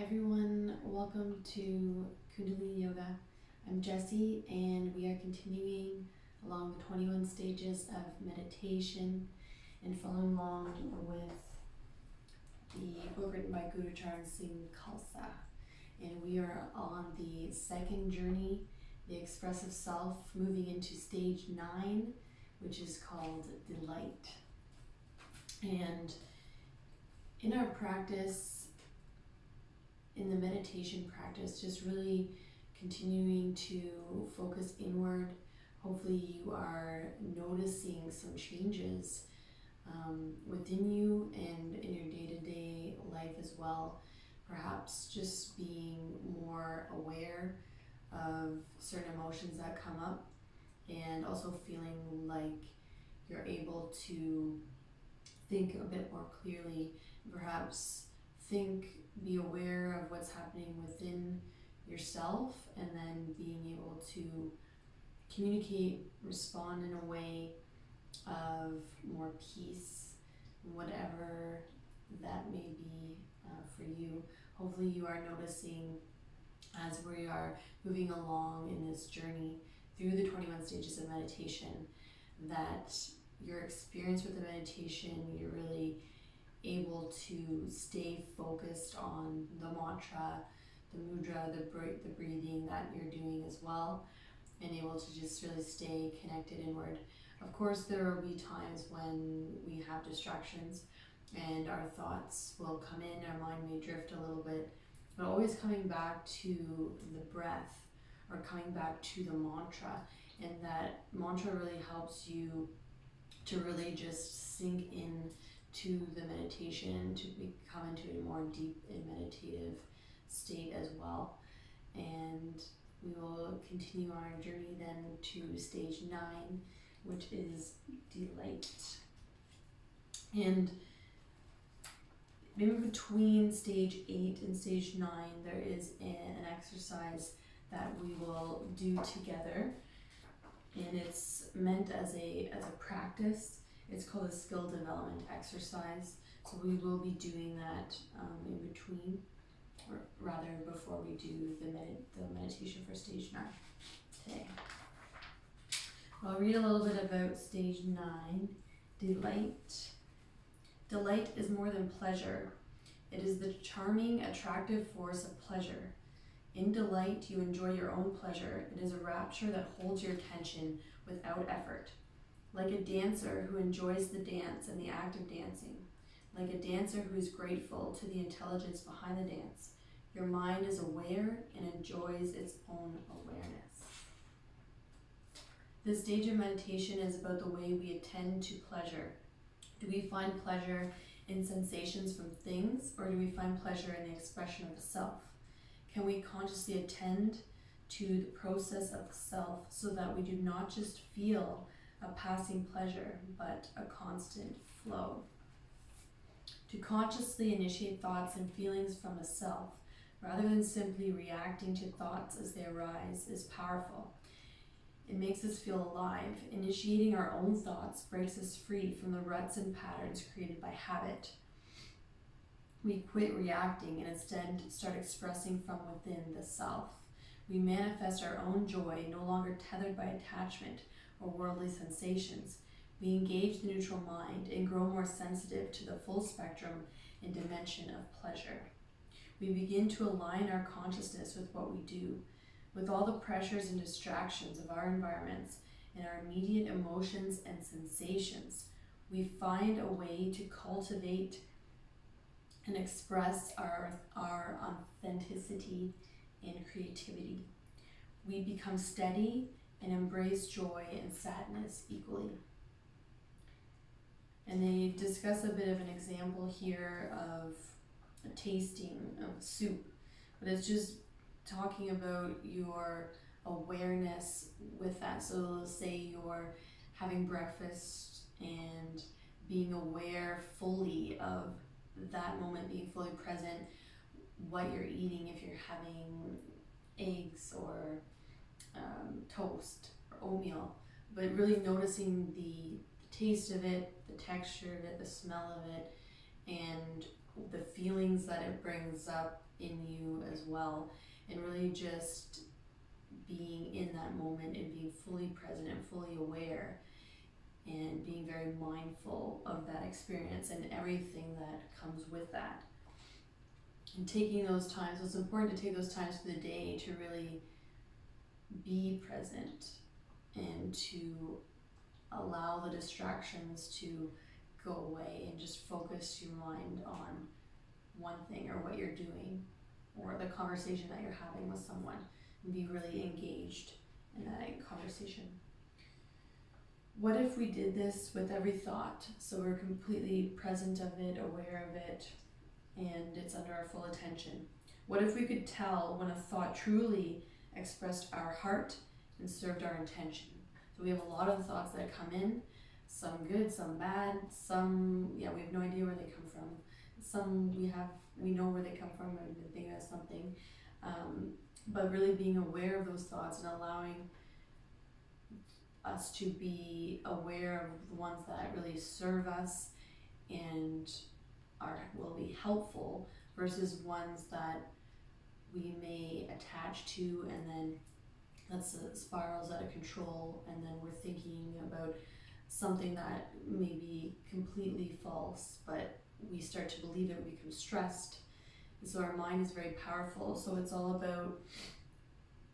everyone, welcome to Kundalini Yoga. I'm Jessie and we are continuing along the 21 stages of meditation and following along with the book written by Gurucharan Singh Khalsa. And we are on the second journey, the Expressive Self, moving into stage 9, which is called Delight. And in our practice, in the meditation practice, just really continuing to focus inward. Hopefully you are noticing some changes within you and in your day-to-day life as well. Perhaps just being more aware of certain emotions that come up, and also feeling like you're able to think a bit more clearly, perhaps be aware of what's happening within yourself, and then being able to communicate, respond in a way of more peace, whatever that may be for you. Hopefully you are noticing, as we are moving along in this journey through the 21 stages of meditation, that your experience with the meditation, you're really able to stay focused on the mantra, the mudra, the breathing that you're doing as well, and able to just really stay connected inward. Of course, there will be times when we have distractions and our thoughts will come in, our mind may drift a little bit, but always coming back to the breath or coming back to the mantra. And that mantra really helps you to really just sink in to the meditation, to become into a more deep and meditative state as well. And we will continue our journey then to stage 9, which is delight. And in between stage 8 and stage 9, there is an exercise that we will do together, and it's meant as a practice. It's called a skill development exercise. So we will be doing that in between, or rather before we do the meditation for stage 9 today. I'll read a little bit about stage 9, delight. Delight is more than pleasure. It is the charming, attractive force of pleasure. In delight, you enjoy your own pleasure. It is a rapture that holds your attention without effort. Like a dancer who enjoys the dance and the act of dancing. Like a dancer who is grateful to the intelligence behind the dance. Your mind is aware and enjoys its own awareness. This stage of meditation is about the way we attend to pleasure. Do we find pleasure in sensations from things, or do we find pleasure in the expression of the self? Can we consciously attend to the process of the self so that we do not just feel a passing pleasure, but a constant flow? To consciously initiate thoughts and feelings from the self, rather than simply reacting to thoughts as they arise, is powerful. It makes us feel alive. Initiating our own thoughts breaks us free from the ruts and patterns created by habit. We quit reacting and instead start expressing from within the self. We manifest our own joy, no longer tethered by attachment or worldly sensations. We engage the neutral mind and grow more sensitive to the full spectrum and dimension of pleasure. We begin to align our consciousness with what we do, with all the pressures and distractions of our environments and our immediate emotions and sensations. We find a way to cultivate and express our authenticity and creativity. We become steady and embrace joy and sadness equally. And they discuss a bit of an example here of a tasting of soup, but it's just talking about your awareness with that. So let's say you're having breakfast and being aware fully of that moment, being fully present, what you're eating, if you're having eggs or toast or oatmeal, but really noticing the taste of it, the texture of it, the smell of it, and the feelings that it brings up in you as well, and really just being in that moment and being fully present and fully aware and being very mindful of that experience and everything that comes with that. And taking those times, it's important to take those times for the day to really be present and to allow the distractions to go away and just focus your mind on one thing or what you're doing or the conversation that you're having with someone, and be really engaged in that conversation. What if we did this with every thought, so we're completely present of it, aware of it, and it's under our full attention? What if we could tell when a thought truly expressed our heart and served our intention? So we have a lot of thoughts that come in, some good, some bad, some, we have no idea where they come from. Some we know where they come from and we think that's something. But really being aware of those thoughts and allowing us to be aware of the ones that really serve us and will be helpful versus ones that we may attach to, and then that's spirals out of control, and then we're thinking about something that may be completely false, but we start to believe it, we become stressed. And so our mind is very powerful, so it's all about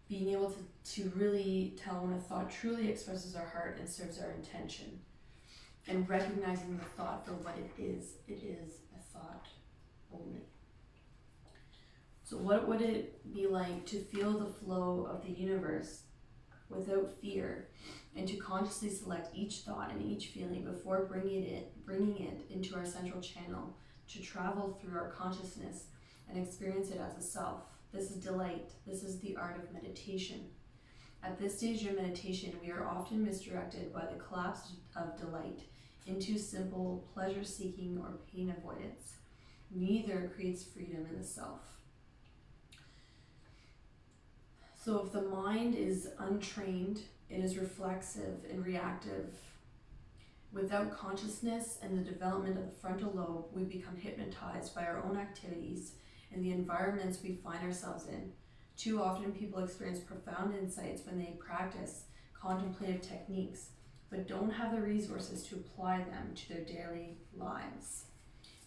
being able to really tell when a thought truly expresses our heart and serves our intention, and recognizing the thought for what it is. It is a thought only. So what would it be like to feel the flow of the universe without fear, and to consciously select each thought and each feeling before bringing it into our central channel to travel through our consciousness and experience it as a self? This is delight. This is the art of meditation. At this stage of meditation, we are often misdirected by the collapse of delight into simple pleasure-seeking or pain avoidance. Neither creates freedom in the self. So if the mind is untrained, it is reflexive and reactive. Without consciousness and the development of the frontal lobe, we become hypnotized by our own activities and the environments we find ourselves in. Too often people experience profound insights when they practice contemplative techniques, but don't have the resources to apply them to their daily lives.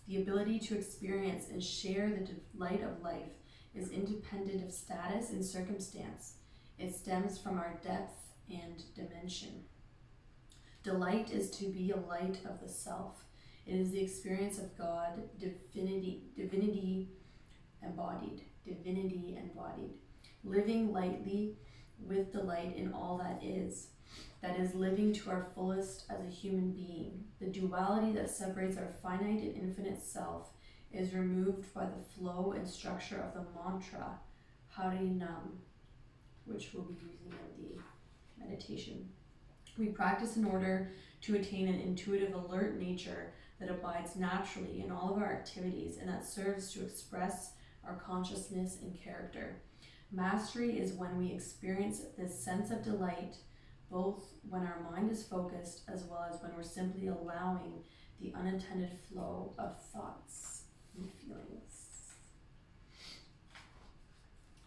The ability to experience and share the delight of life is independent of status and circumstance. It stems from our depth and dimension. Delight is to be a light of the self. It is the experience of God, divinity embodied. Living lightly with delight in all that is living to our fullest as a human being. The duality that separates our finite and infinite self is removed by the flow and structure of the mantra Harinam, which we'll be using in the meditation. We practice in order to attain an intuitive, alert nature that abides naturally in all of our activities and that serves to express our consciousness and character. Mastery is when we experience this sense of delight, both when our mind is focused as well as when we're simply allowing the unintended flow of thoughts and feelings.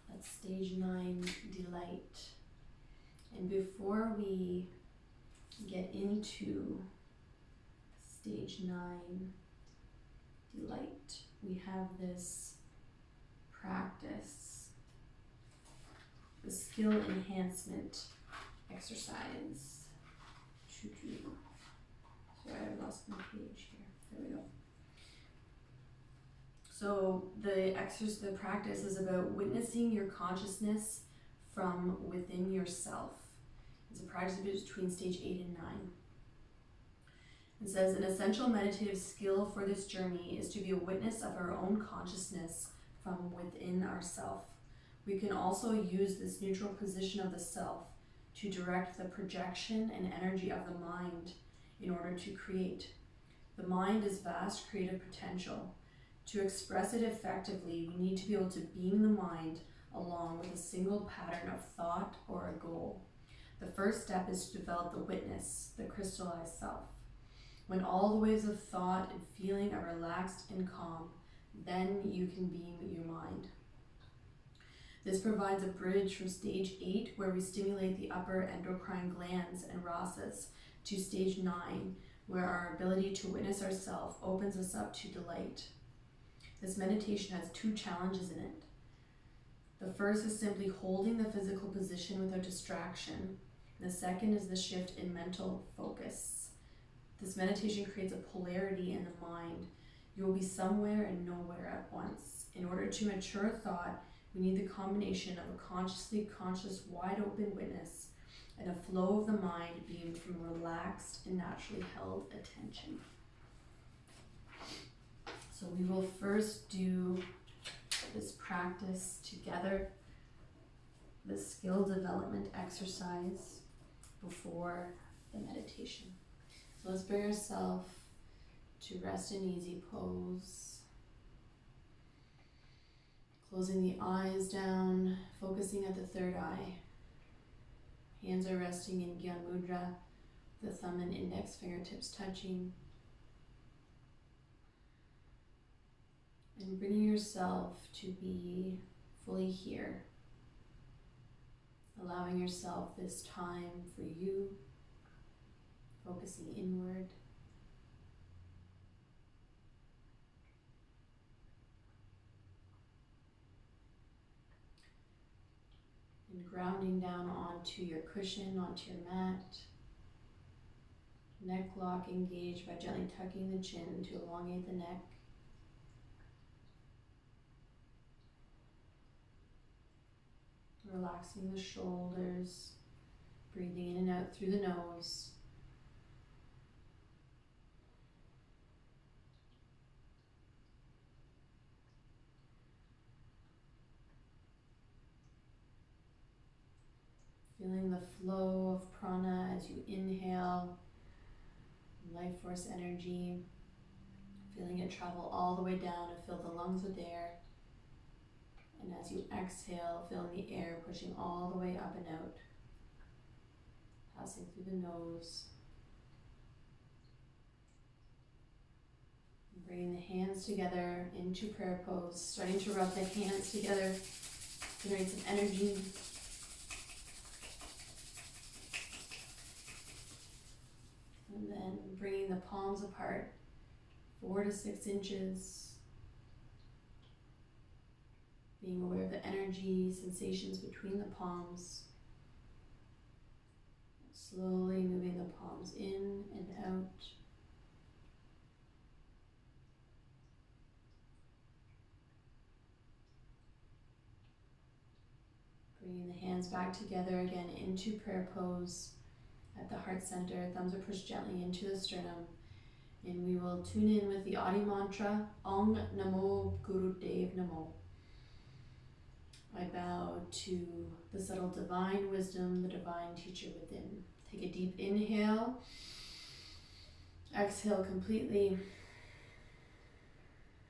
That's stage 9, delight. And before we get into stage 9, delight, we have this practice, the skill enhancement exercise to do. Sorry, I lost my page here. There we go. So the practice is about witnessing your consciousness from within yourself. It's a practice between stage 8 and 9. It says, an essential meditative skill for this journey is to be a witness of our own consciousness from within ourself. We can also use this neutral position of the self to direct the projection and energy of the mind in order to create. The mind is vast creative potential. To express it effectively, we need to be able to beam the mind along with a single pattern of thought or a goal. The first step is to develop the witness, the crystallized self. When all the waves of thought and feeling are relaxed and calm, Then you can beam your mind. This provides a bridge from stage 8, where we stimulate the upper endocrine glands and rasas, to stage 9, where our ability to witness ourselves opens us up to delight. This meditation has 2 challenges in it. The first is simply holding the physical position without distraction. The second is the shift in mental focus. This meditation creates a polarity in the mind. You will be somewhere and nowhere at once. In order to mature a thought, we need the combination of a consciously conscious, wide open witness and a flow of the mind beamed from relaxed and naturally held attention. So we will first do this practice together, the skill development exercise before the meditation. So let's bring ourselves to rest in easy pose. Closing the eyes down, focusing at the third eye. Hands are resting in Gyan Mudra, the thumb and index fingertips touching. And bringing yourself to be fully here. Allowing yourself this time for you, focusing inward. And grounding down onto your cushion, onto your mat. Neck lock engaged by gently tucking the chin to elongate the neck. Relaxing the shoulders, breathing in and out through the nose. Feeling the flow of prana as you inhale, life force energy. Feeling it travel all the way down and fill the lungs with air. And as you exhale, feeling the air pushing all the way up and out, passing through the nose. Bringing the hands together into prayer pose, starting to rub the hands together, generate some energy. And then bringing the palms apart, 4 to 6 inches. Being aware of the energy, sensations between the palms. Slowly moving the palms in and out. Bringing the hands back together again into prayer pose at the heart center. Thumbs are pushed gently into the sternum. And we will tune in with the Adi mantra, Om Namo Gurudev Namo. I bow to the subtle divine wisdom, the divine teacher within. Take a deep inhale. Exhale completely.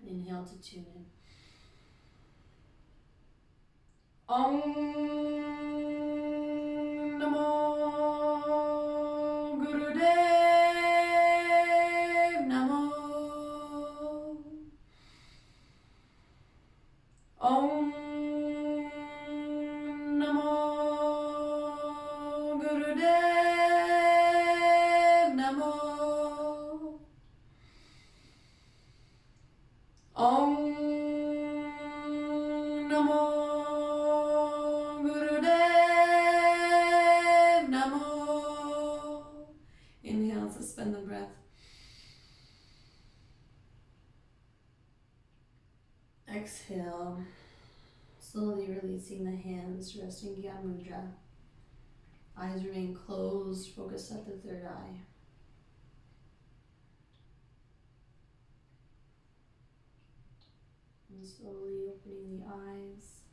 Inhale to tune in. Om Namo Gurudev Namo. Om Om Namo Gurudev Namo. Inhale, suspend the breath. Exhale, slowly releasing the hands, resting Gyan Mudra. Eyes remain closed, focus at the third eye. And slowly opening the eyes.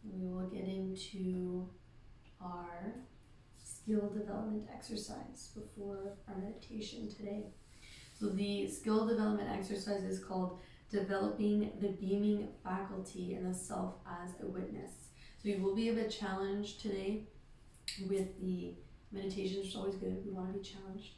And we will get into our skill development exercise before our meditation today. So the skill development exercise is called Developing the Beaming Faculty in the Self as a Witness. So we will be a bit challenged today with the meditation, which is always good. We want to be challenged.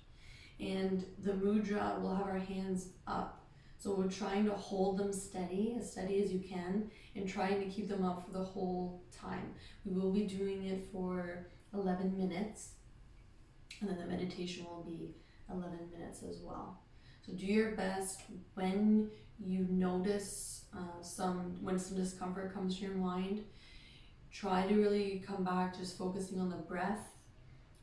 And the mudra will have our hands up. So we're trying to hold them steady as you can, and trying to keep them up for the whole time. We will be doing it for 11 minutes, and then the meditation will be 11 minutes as well. So do your best when you notice when some discomfort comes to your mind. Try to really come back just focusing on the breath,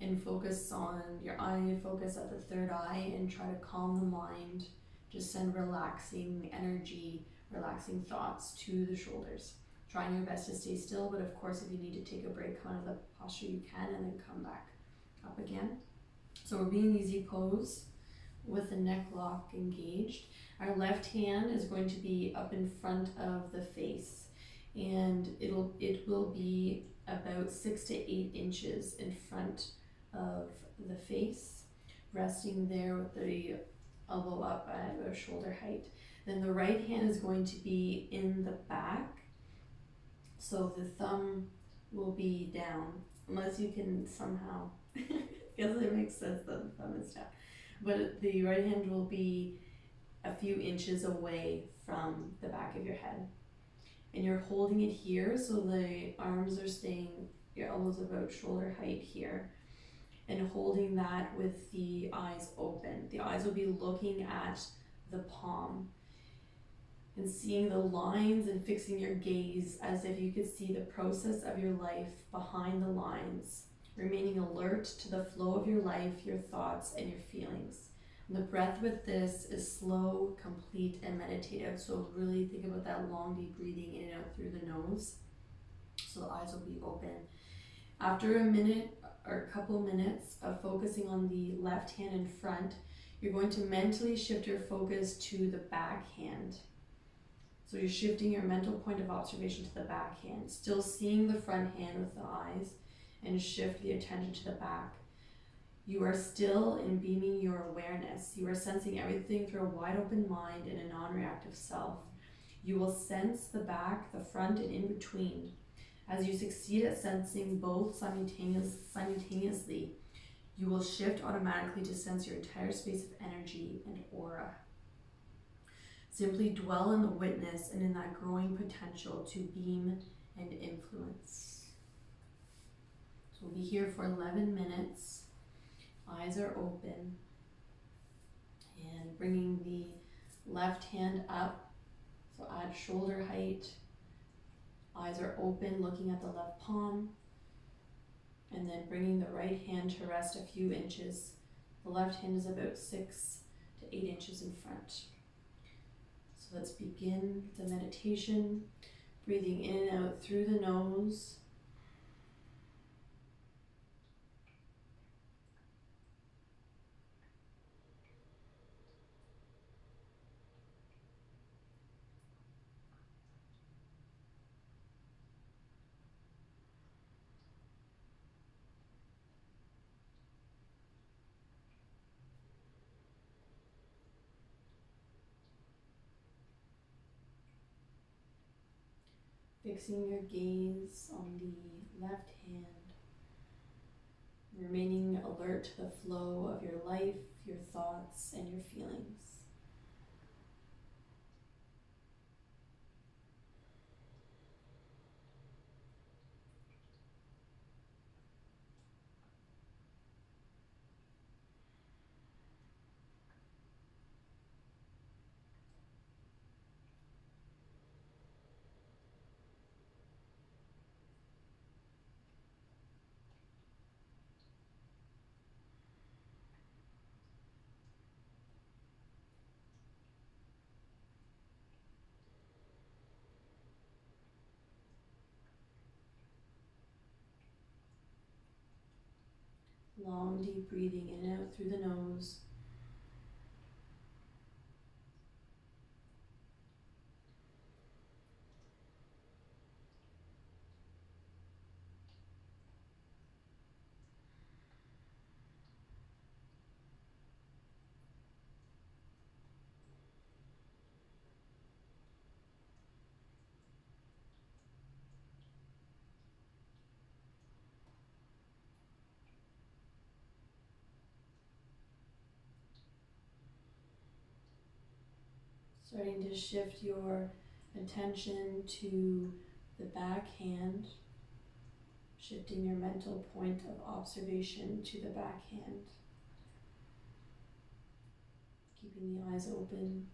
and focus on your eye, focus at the third eye, and try to calm the mind. Just send relaxing energy, relaxing thoughts to the shoulders. Trying your best to stay still, but of course if you need to take a break, come out of the posture you can, and then come back up again. So we're being easy pose with the neck lock engaged. Our left hand is going to be up in front of the face, and it will be about 6 to 8 inches in front of the face, resting there with the elbow up at about shoulder height. Then the right hand is going to be in the back, so the thumb will be down, unless you can somehow, because it makes sense that the thumb is down. But the right hand will be a few inches away from the back of your head. And you're holding it here, so the arms are staying, your elbows about shoulder height here. And holding that with the eyes open. The eyes will be looking at the palm and seeing the lines, and fixing your gaze as if you could see the process of your life behind the lines, remaining alert to the flow of your life, your thoughts, and your feelings. And the breath with this is slow, complete, and meditative. So really think about that long, deep breathing in and out through the nose. So the eyes will be open. After a minute or a couple minutes of focusing on the left hand in front, you're going to mentally shift your focus to the back hand. So you're shifting your mental point of observation to the back hand, still seeing the front hand with the eyes, and shift the attention to the back. You are still in beaming your awareness. You are sensing everything through a wide open mind and a non-reactive self. You will sense the back, the front, and in between. As you succeed at sensing both simultaneously, you will shift automatically to sense your entire space of energy and aura. Simply dwell in the witness and in that growing potential to beam and influence. So we'll be here for 11 minutes. Eyes are open. And bringing the left hand up, so at shoulder height. Eyes are open, looking at the left palm. And then bringing the right hand to rest a few inches. The left hand is about 6 to 8 inches in front. So let's begin the meditation, breathing in and out through the nose. Fixing your gaze on the left hand, remaining alert to the flow of your life, your thoughts, and your feelings. Long, deep breathing in and out through the nose. Starting to shift your attention to the back hand, shifting your mental point of observation to the back hand, keeping the eyes open.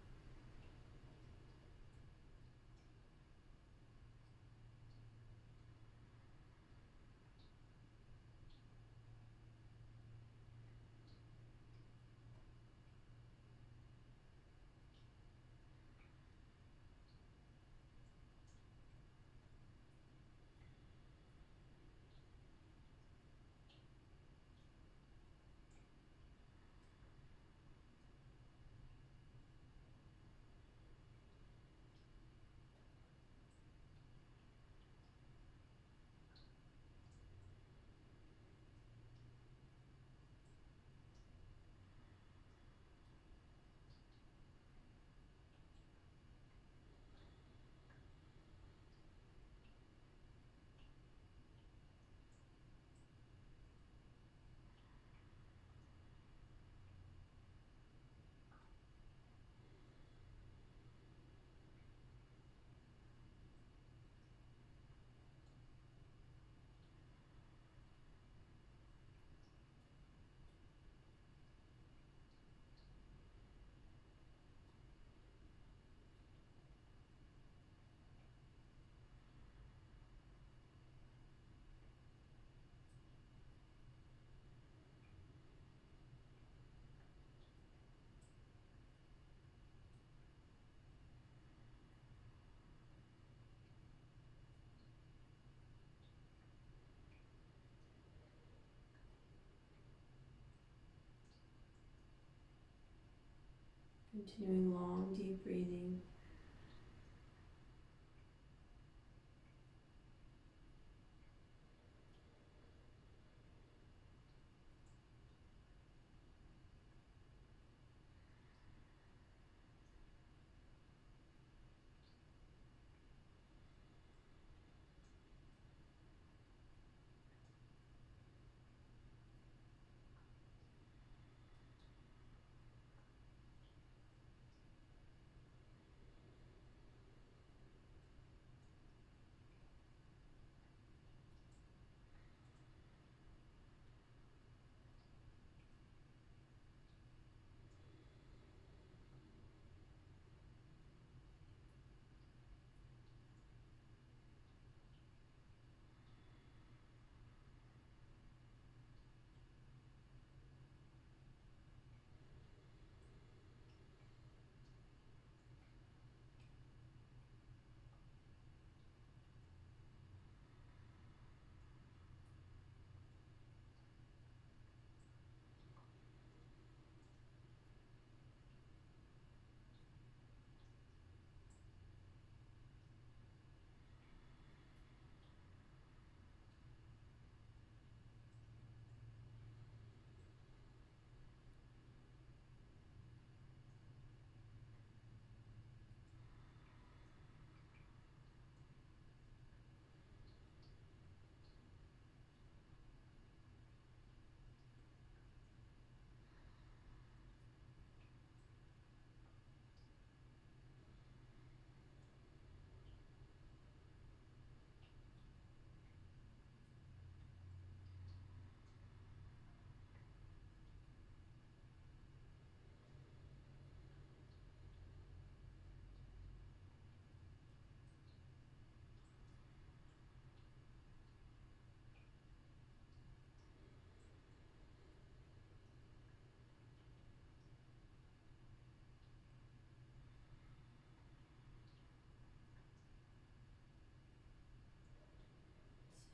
Continuing long, deep breathing.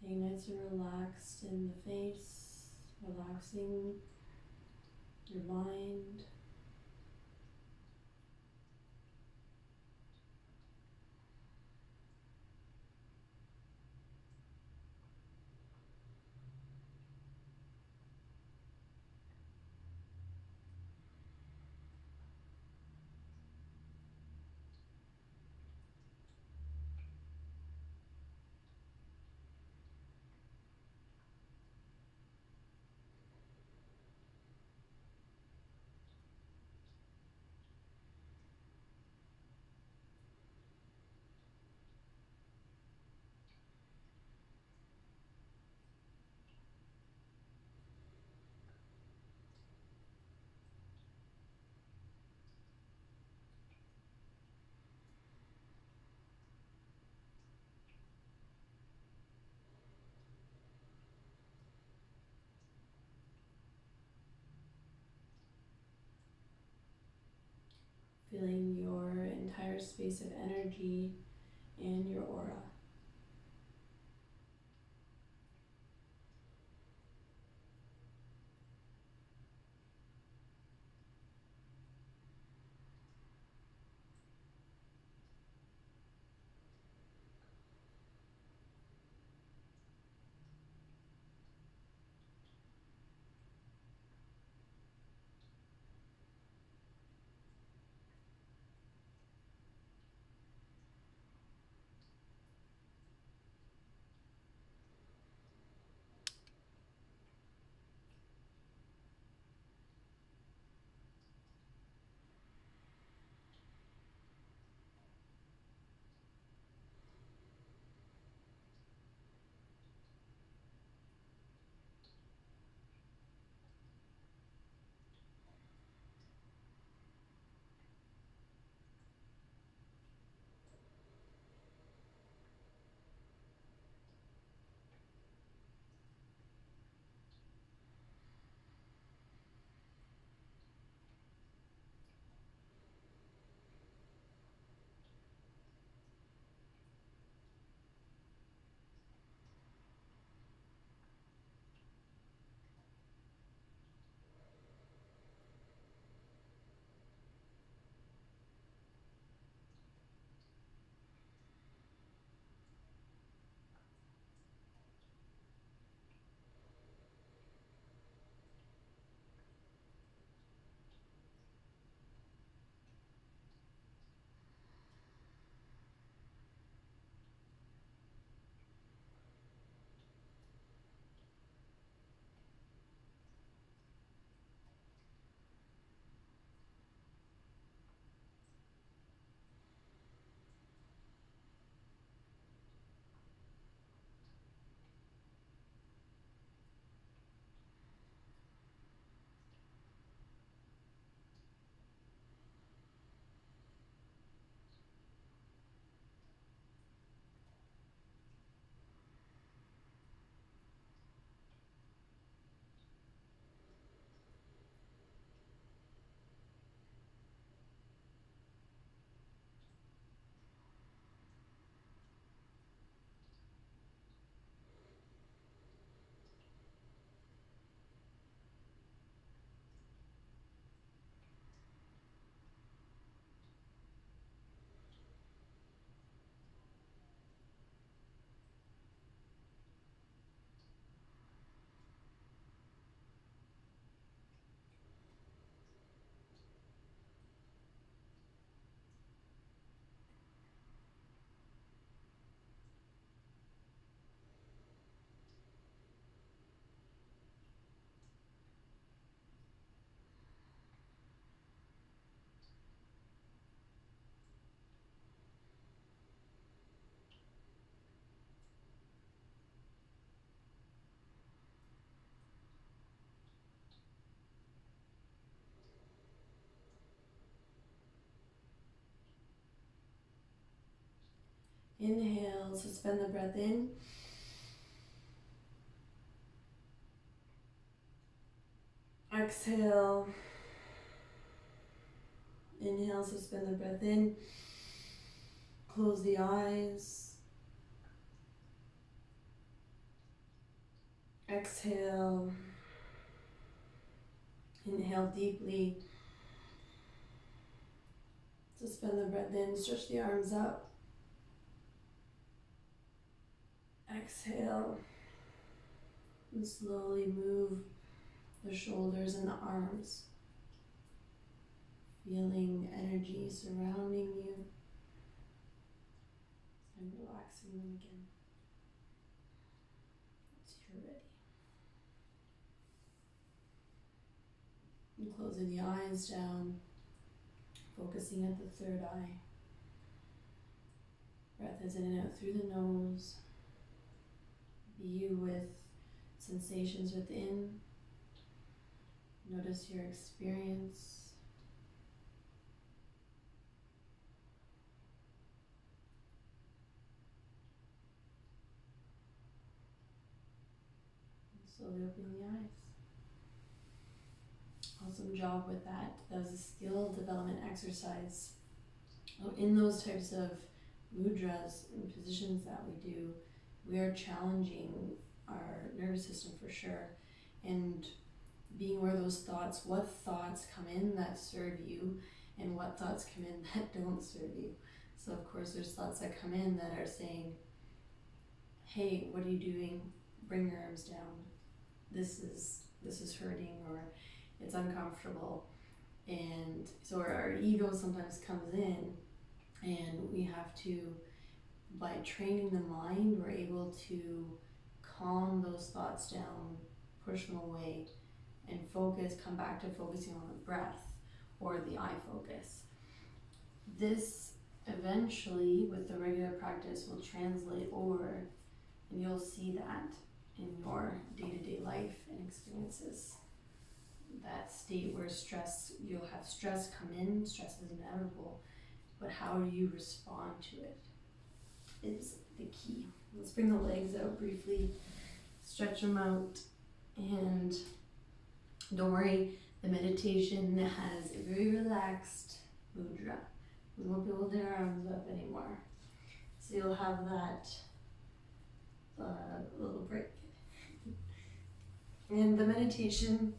Staying nice and relaxed in the face, relaxing your mind. filling your entire space of energy and your aura. Inhale, suspend the breath in. Exhale. Inhale, suspend the breath in. Close the eyes. Exhale. Inhale deeply. Suspend the breath in. Stretch the arms up. Exhale. And slowly move the shoulders and the arms. Feeling energy surrounding you and relaxing them again once you're ready. And closing the eyes down, focusing at the third eye. Breath is in and out through the nose. Be with sensations within. Notice your experience. Slowly open the eyes. Awesome job with that. That was a skill development exercise. In those types of mudras and positions that we do, we are challenging our nervous system for sure, and being aware of those thoughts, what thoughts come in that serve you and what thoughts come in that don't serve you. So of course there's thoughts that come in that are saying, hey, what are you doing? Bring your arms down. This is hurting, or it's uncomfortable. And so our ego sometimes comes in, and we have to, by training the mind, we're able to calm those thoughts down, push them away, and focus, come back to focusing on the breath or the eye focus. This eventually, with the regular practice, will translate over, and you'll see that in your day-to-day life and experiences. That state where you'll have stress come in, stress is inevitable, but how do you respond to it is the key. Let's bring the legs out briefly, stretch them out, and don't worry, the meditation has a very relaxed mudra. We won't be holding our arms up anymore. So you'll have that little break. And the meditation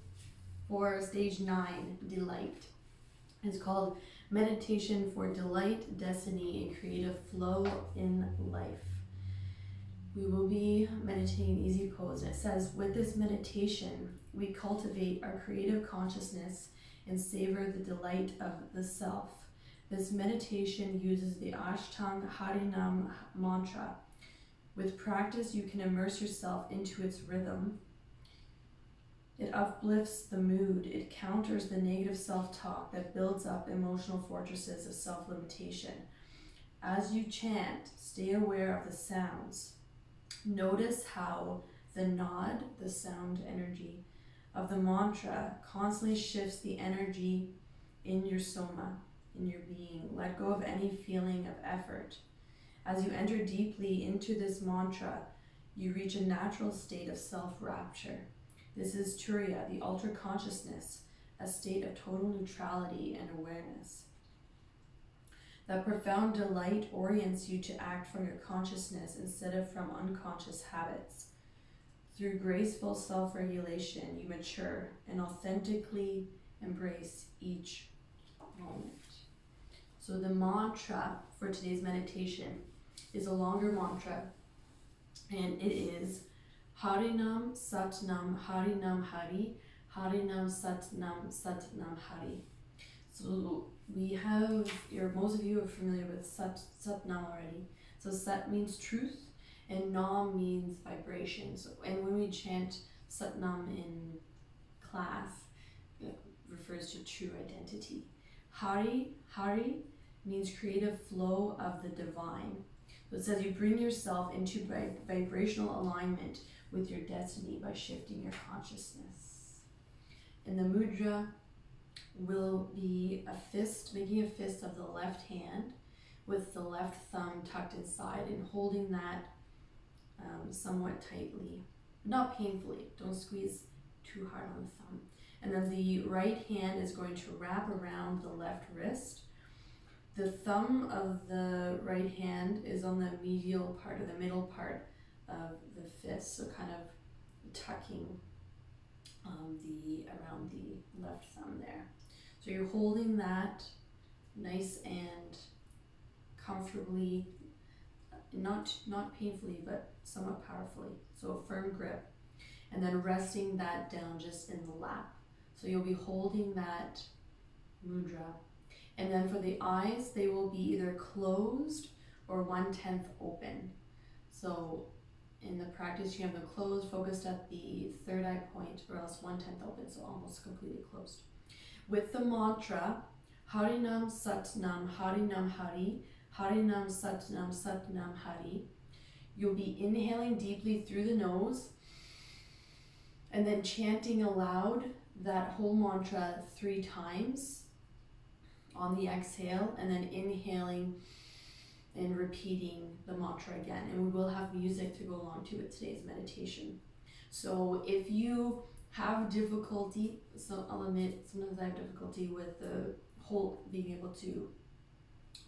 for stage 9, delight, is called Meditation for Delight, Destiny, and Creative Flow in Life. We will be meditating easy pose. It says, with this meditation, we cultivate our creative consciousness and savor the delight of the self. This meditation uses the Ashtanga Harinam mantra. With practice, you can immerse yourself into its rhythm. It uplifts the mood. It counters the negative self-talk that builds up emotional fortresses of self-limitation. As you chant, stay aware of the sounds. Notice how the nod, the sound energy of the mantra, constantly shifts the energy in your soma, in your being. Let go of any feeling of effort. As you enter deeply into this mantra, you reach a natural state of self-rapture. This is Turiya, the ultra consciousness, a state of total neutrality and awareness. That profound delight orients you to act from your consciousness instead of from unconscious habits. Through graceful self-regulation, you mature and authentically embrace each moment. So the mantra for today's meditation is a longer mantra, and it is Harinam Satnam Harinam Hari, Harinam Satnam Satnam Hari. So we have, most of you are familiar with Satnam already. So Sat means truth, and Nam means vibration. So, and when we chant Satnam in class, it refers to true identity. Hari means creative flow of the divine. So it says you bring yourself into vibrational alignment with your destiny by shifting your consciousness. And the mudra will be a fist, making a fist of the left hand with the left thumb tucked inside and holding that somewhat tightly, not painfully. Don't squeeze too hard on the thumb. And then the right hand is going to wrap around the left wrist. The thumb of the right hand is on the medial part, or the middle part of the fist, so kind of tucking around the left thumb there. So you're holding that nice and comfortably, not painfully, but somewhat powerfully. So a firm grip, and then resting that down just in the lap. So you'll be holding that mudra. And then for the eyes, they will be either closed or 1/10 open. So in the practice, you have them closed, focused at the third eye point, or else 1/10 open, so almost completely closed. With the mantra, Harinam Satnam Harinam Hari, Harinam Satnam Satnam Hari, you'll be inhaling deeply through the nose and then chanting aloud that whole mantra 3 times on the exhale, and then inhaling and repeating the mantra again. And we will have music to go along to it today's meditation. So if you have difficulty, so I'll admit sometimes I have difficulty with the whole being able to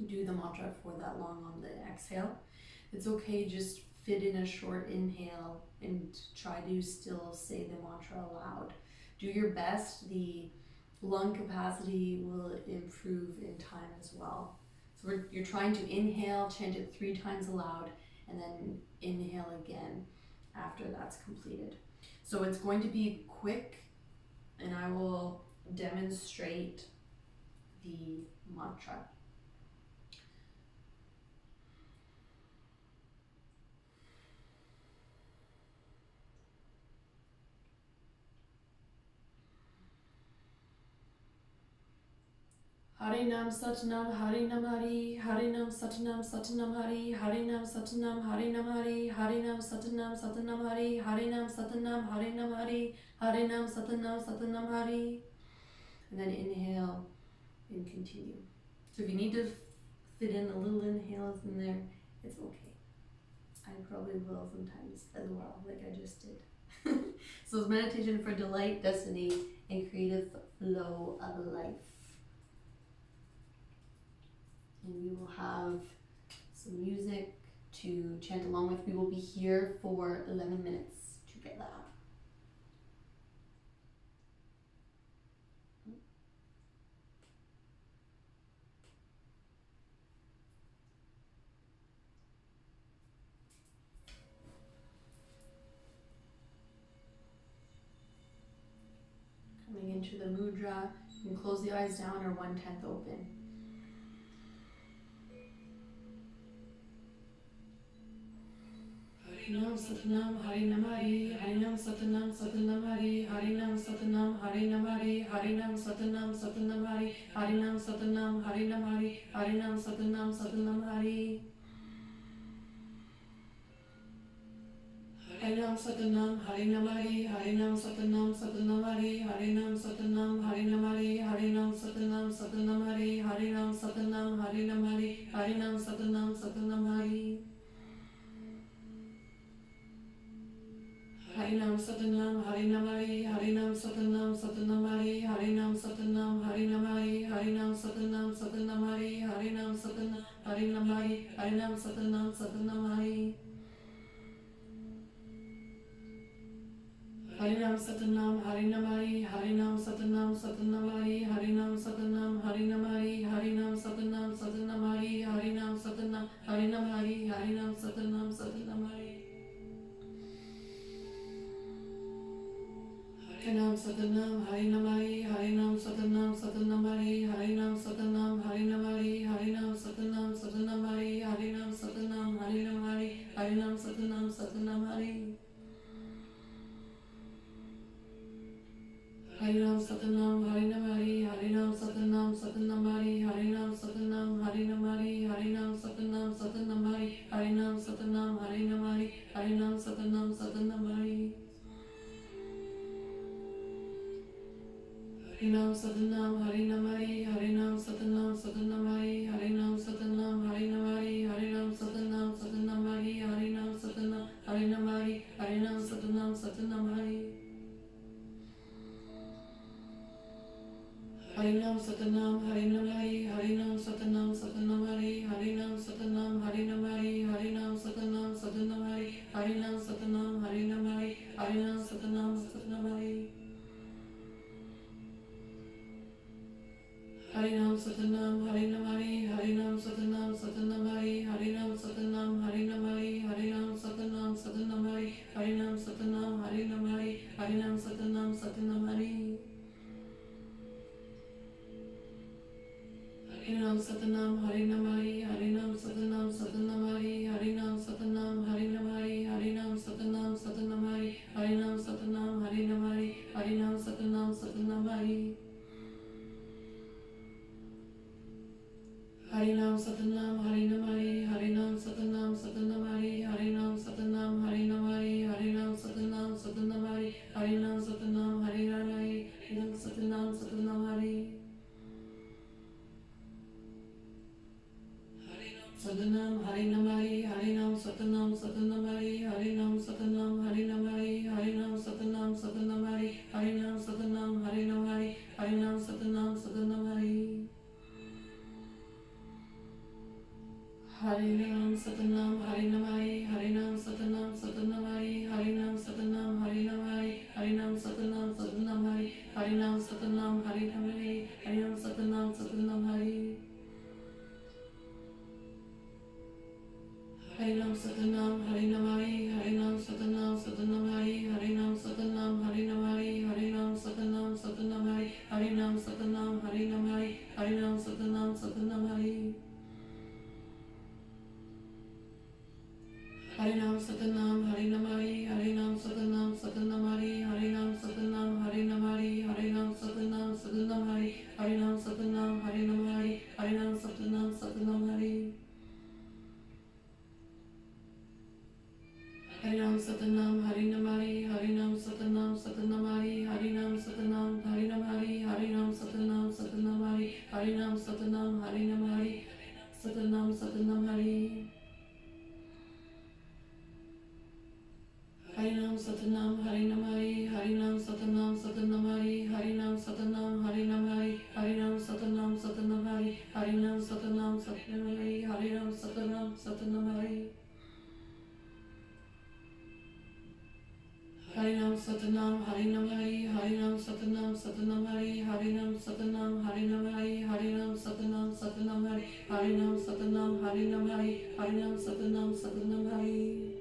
do the mantra for that long on the exhale. It's okay, just fit in a short inhale and try to still say the mantra aloud. Do your best. The lung capacity will improve in time as well. So you're trying to inhale, chant it 3 times aloud, and then inhale again after that's completed. So it's going to be quick, and I will demonstrate the mantra. Harinam Satanam Harinam Hari Harinam Satanam Satanam Hari Harinam Satanam Harinam Hari Harinam Satanam Satanam Hari Harinam Satanam Harinam Hari Harinam Satanam Satanam Hari. And then inhale and continue. So if you need to fit in a little inhales in there, it's okay. I probably will sometimes as well, like I just did. So it's meditation for delight, destiny, and creative flow of life. And we will have some music to chant along with. We will be here for 11 minutes together. Coming into the mudra, you can close the eyes down or 1/10 open. Harinam Satanam Harinam Hari Harinam Satanam Satanam Hari Harinam Satanam Harinam Hari Harinam Satanam Satanam Hari Harinam Satanam Harinam Hari Harinam Satanam Satanam Hari Harinam Satanam Harinam Hari Harinam Satanam Satanam Hari Harinam Satanam Harinam Hari Harinam Satanam Satanam Hari Harinam Satanam Harinam Hari Harinam Satanam Satanam Hari Harinam Satanam Harinam Hari Harinam Satanam Satanam Hari Harinam Satanam Harinam Hari Harinam Satanam Satanam Hari Harinam Satanam Harinam Hari Harinam Satanam Satanam Hari Harinam Satanam Harinam Hari Harinam Satanam Satanam Hari Harinam Satanam Harinam Hari Harinam Satanam Satanam Hari Harinam Satanam Harinam Hari Harinam Satanam Satanam Hari Harinam Satanam Harinam Hari Harinam Satanam Satanam Hari Harinam Satanam Harinam Hari Harinam Satanam Satanam Hari Harinam Satanam Harinam Hari Harinam Satanam Satanam Hari Harinam Satanam Harinam Hari Harinam Satanam Satanam Hari Harinam Satanam Harinam Hari Harinam Satanam Satanam Hari Harinam Satanam Harinam Hari Harinam Satanam Satanam Hari Harinam Satanam Harinam Hari Harinam Satanam Satanam Hari Harinam Satanam Harinam Hari Harinam Satanam Satanam Hari Harinam Satanam Harinam Hari Harinam Satanam Satanam Hari Harinam Satanam Harinam Hari Harinam Satanam Satanam Hari Harinam Satanam Harinam Hari Harinam Satanam Satanam Hari Harinam Satanam Harinam Hari Harinam Satanam Satanam Hari Harinam Satanam Harinam Hari Satanam Harinam Hari Harinam Satanam Satanam Hari Harinam Satanam Harinam Hari Harinam Satanam Satanam Hari Harinam Satanam Harinam Hari Harinam Satanam Satanam Hari Harinam Satanam Harinam Hari Harinam Satanam Satanam Hari Harinam Satanam Harinam Hari Harinam Satanam Satanam Hari Harinam Satanam Harinam Hari Harinam Satanam Satanam Hari Harinam Satanam Harinam Hari Harinam Satanam Satanam Hari Harinam Satanam Harinam Hari Harinam Satanam Satanam Hari Harinam Satanam Harinam Hari Satanam Satanam Hari Harinam Satanam Harinam Hari Harinam Satanam Satanam Hari Harinam Satanam Harinam Hari Harinam Satanam Satanam Hari Harinam Satanam Satanam Hari Harinam Satanam Satanam Hari Harinam Satanam Harinam Hari Harinam Satanam Satanam Hari Harinam Satanam Harinam Hari Harinam Satanam Satanam Hari Harinam Satanam Harinam Hari Harinam Satanam Satanam Hari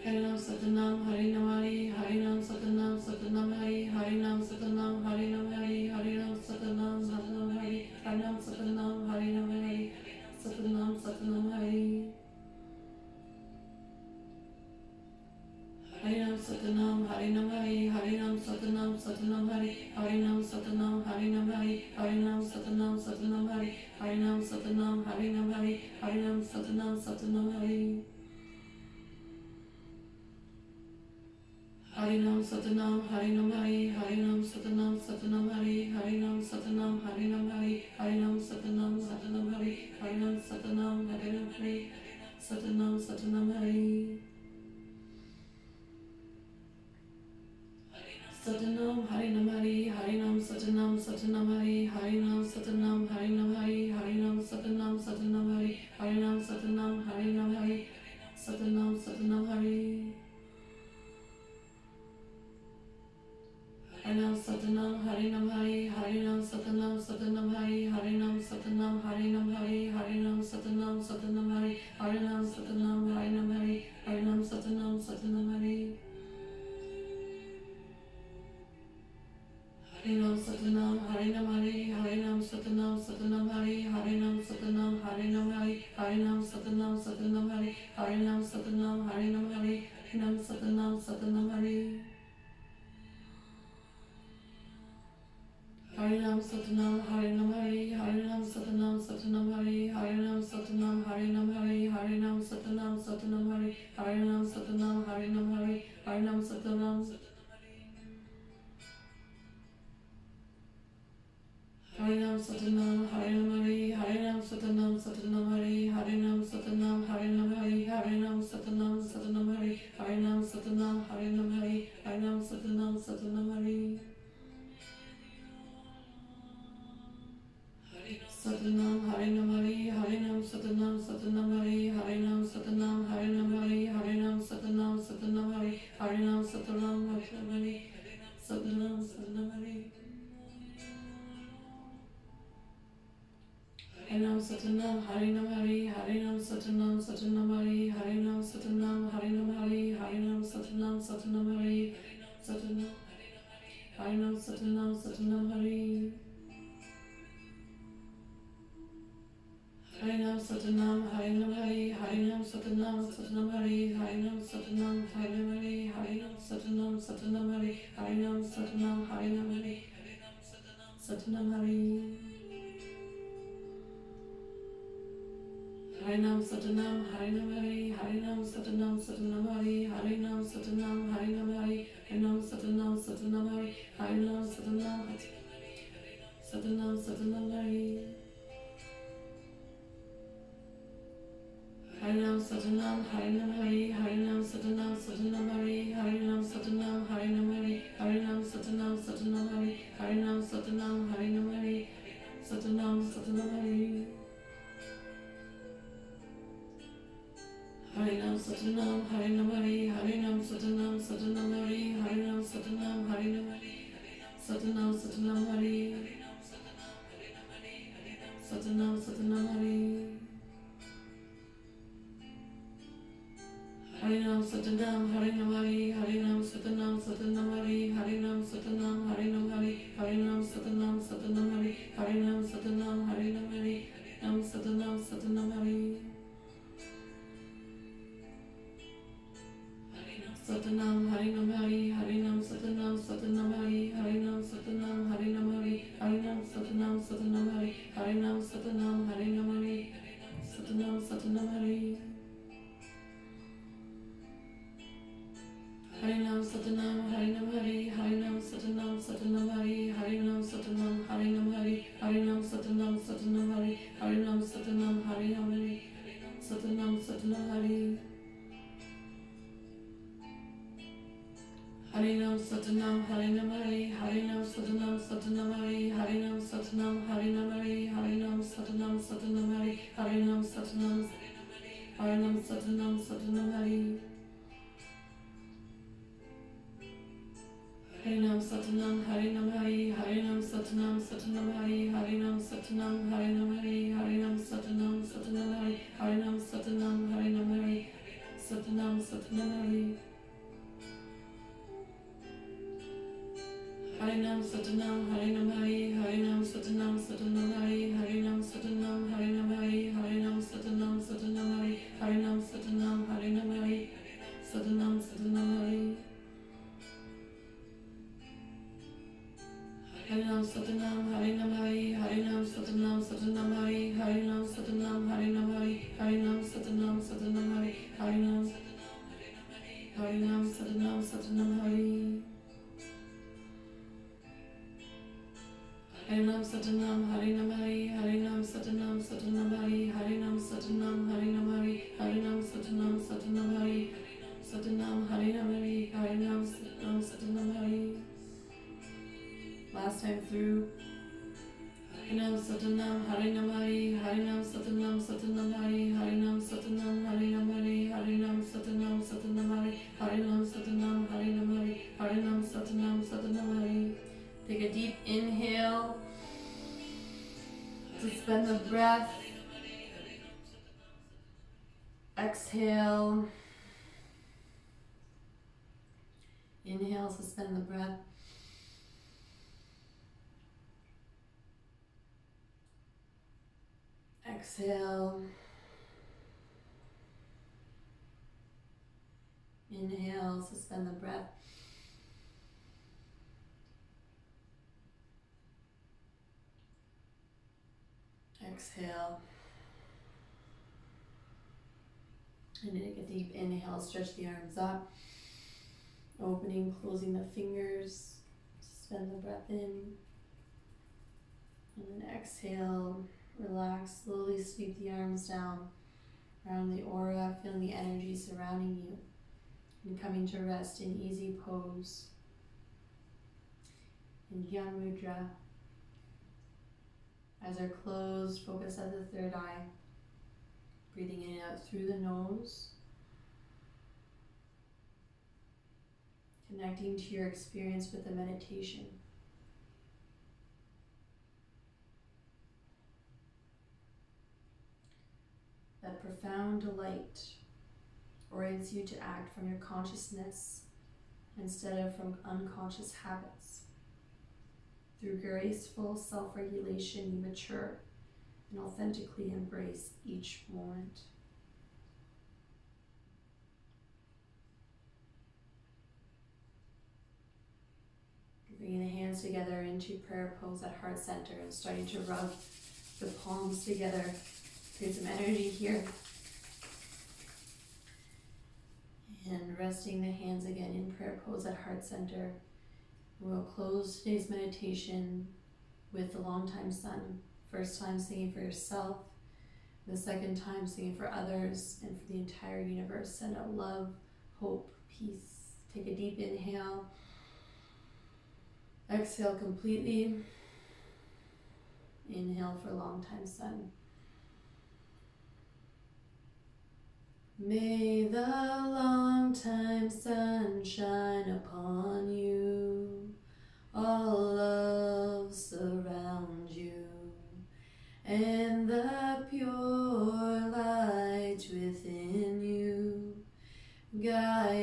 Harinam Satanam Harinam Hari Harinam Satanam Satanam Hari Harinam Satanam Harinam Hari Harinam Satanam Satanam Hari Harinam Satanam Harinam Hari Satanam Satanam Hari Harinam Satanam Harinam Hari Harinam Satanam Satanam Hari Harinam Satanam Harinam Hari Harinam Satanam Satanam Hari Harinam Satanam Harinam Hari Harinam Satanam Satanam Hari Harinam Satanam Harinam Hari Harinam Satanam Satanam Hari Harinam Satanam Harinam Hari Harinam Satanam Satanam Hari Harinam Satanam Harinam Hari Satanam Satanam Hari Satanam Harinam Hari Harinam Satanam Satanam Hari Harinam Satanam Harinam Hari Harinam Satanam Satanam Hari Harinam Satanam Harinam Hari Satanam Satanam Hari Harinam Satanam Harinam Hari Harinam Satanam Satanam Hari Harinam Satanam Harinam Hari Harinam Satanam Satanam Hari Harinam Satanam Harinam Hari Harinam Satanam Satanam Hari Harinam Satanam Harinam Hari Harinam Satanam Satanam Hari Harinam Satanam Harinam Hari Harinam Satanam Satanam Hari Harinam Satanam Harinam Hari Harinam Satanam Satanam Hari Harinam Satanam Harinam Hari Harinam Satanam Satanam Hari Harinam Satanam Harinam Hari Harinam Satanam Satanam Hari Harinam Satanam Harinam Hari Harinam Satanam Harinam Satanam Harinam Hari Harinam Satanam Satanam Hari Harinam Satanam Harinam Hari Harinam Satanam Satanam Hari Harinam Satanam Harinam Hari Harinam Satanam Satanam Hari Satanam Harinam Hari Harinam Satanam Satanam Hari Harinam Satanam Harinam Hari Harinam Satanam Satanam Hari Harinam Satanam Harinam Hari Satanam Satanam Hari Harinam Satanam Harinam Hari Harinam Satanam Satanam Hari Harinam Satanam Harinam Hari Harinam Satanam Satanam Hari Satanam Harinam Satanam Satanam Hari Harinam Satanam Harinam Hari Harinam Satanam Satanam Hari Harinam Satanam Harinam Hari Harinam Satanam Satanam Hari Harinam Satanam Harinam Hari Satanam Hari Harinam Satanam Harinam Hari Harinam Satanam Satanam Hari Harinam Satanam Harinam Hari Harinam Satanam Satanam Hari Harinam Satanam Satanam Satanam Hari Harinam Satanam Harinam Hari Harinam Satanam Satanam Hari Harinam Satanam Harinam Hari Harinam Satanam Satanam Hari Harinam Satanam Harinam Hari Satanam Satanam Hari Harinam Satanam Harinam Hari Harinam Satanam Satanam Hari Harinam Satanam Harinam Hari Satanam Satanam Hari Satanam Satanam Hari Satanam Harinam Hari Harinam Satanam Satanam Hari Harinam Satanam Harinam Hari Harinam Satanam Satanam Hari Harinam Satanam Harinam Hari Nam Satanam Satanam Hari Satanam Harinam Hari Harinam Satanam Satanam Hari Harinam Satanam Harinam Hari Harinam Satanam Satanam Hari Harinam Satanam Harinam Hari Satanam Satanam Hari Harinam Satanam Harinam Hari Harinam Satanam Satanam Hari Harinam Satanam Harinam Hari Harinam Satanam Satanam Hari Harinam Satanam Harinam Hari Satanam Satanam Hari Harinam Satanam Harinam Hari Harinam Satanam Satanam Hari Harinam Satanam Harinam Hari Harinam Satanam Satanam Hari Harinam Satanam Harinam Satanam Satanam Hari Harinam Satanam Harinam Hari Harinam Satanam Satanam Hari Harinam Satanam Harinam Hari Harinam Satanam Satanam Hari Harinam Satanam Harinam Hari Satanam Satanam Hari Harinam Satanam Harinam Hari Harinam Satanam Satanam Hari Harinam Satanam Harinam Hari Harinam Satanam Satanam Hari Harinam Satanam Harinam Hari Satanam Satanam Hari Harinam Satanam Harinam Hari Harinam Satanam Satanam Hari Harinam Satanam Harinam Hari Harinam Satanam Satanam Hari Harinam Satanam Satanam Hari Harinam Satanam Harinam Hari Harinam Satanam Satanam Hari Harinam Satanam Harinam Hari Harinam Satanam Satanam Hari Satanam Harinam Hari Harinam Satanam Satanam Hari Last time through. Harinam Satanam Harinam Hari Harinam Satanam Satanam Hari Harinam Satanam Harinam Hari Harinam Satanam Satanam Hari Harinam Satanam Harinam Hari Harinam Satanam Satanam Hari. Take a deep inhale. Suspend the breath. Exhale. Inhale, suspend the breath. Exhale. Inhale, suspend the breath. Exhale. And take a deep inhale, stretch the arms up. Opening, closing the fingers. Suspend the breath in. And then exhale. Relax, slowly sweep the arms down around the aura, feeling the energy surrounding you and coming to rest in easy pose. In Gyan Mudra, eyes are closed, focus at the third eye, breathing in and out through the nose, connecting to your experience with the meditation. That profound delight orients you to act from your consciousness instead of from unconscious habits. Through graceful self-regulation, you mature and authentically embrace each moment. Bringing the hands together into prayer pose at heart center and starting to rub the palms together. Create some energy here. And resting the hands again in prayer pose at heart center. We'll close today's meditation with the long-time sun. First time singing for yourself. The second time singing for others and for the entire universe. Send out love, hope, peace. Take a deep inhale. Exhale completely. Inhale for long-time sun. May the long-time sun shine upon you, all love surround you, and the pure light within you guide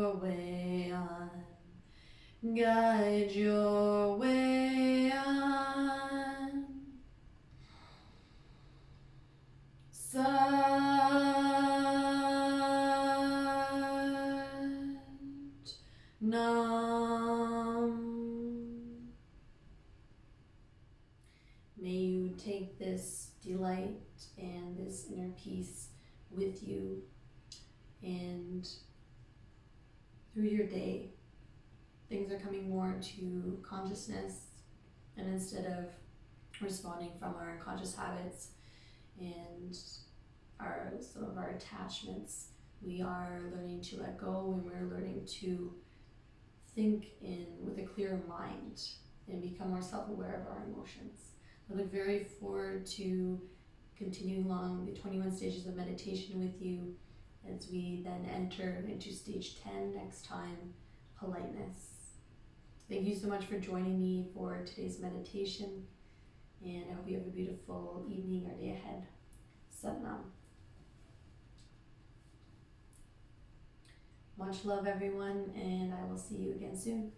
your way on. Guide your way on. Sat Nam. May you take this delight and this inner peace with you, and through your day, things are coming more to consciousness, and instead of responding from our unconscious habits and some of our attachments, we are learning to let go, and we're learning to think with a clearer mind and become more self-aware of our emotions. I look very forward to continuing along the 21 stages of meditation with you as we then enter into stage 10 next time, politeness. Thank you so much for joining me for today's meditation, and I hope you have a beautiful evening or day ahead. Sat Nam. Much love, everyone, and I will see you again soon.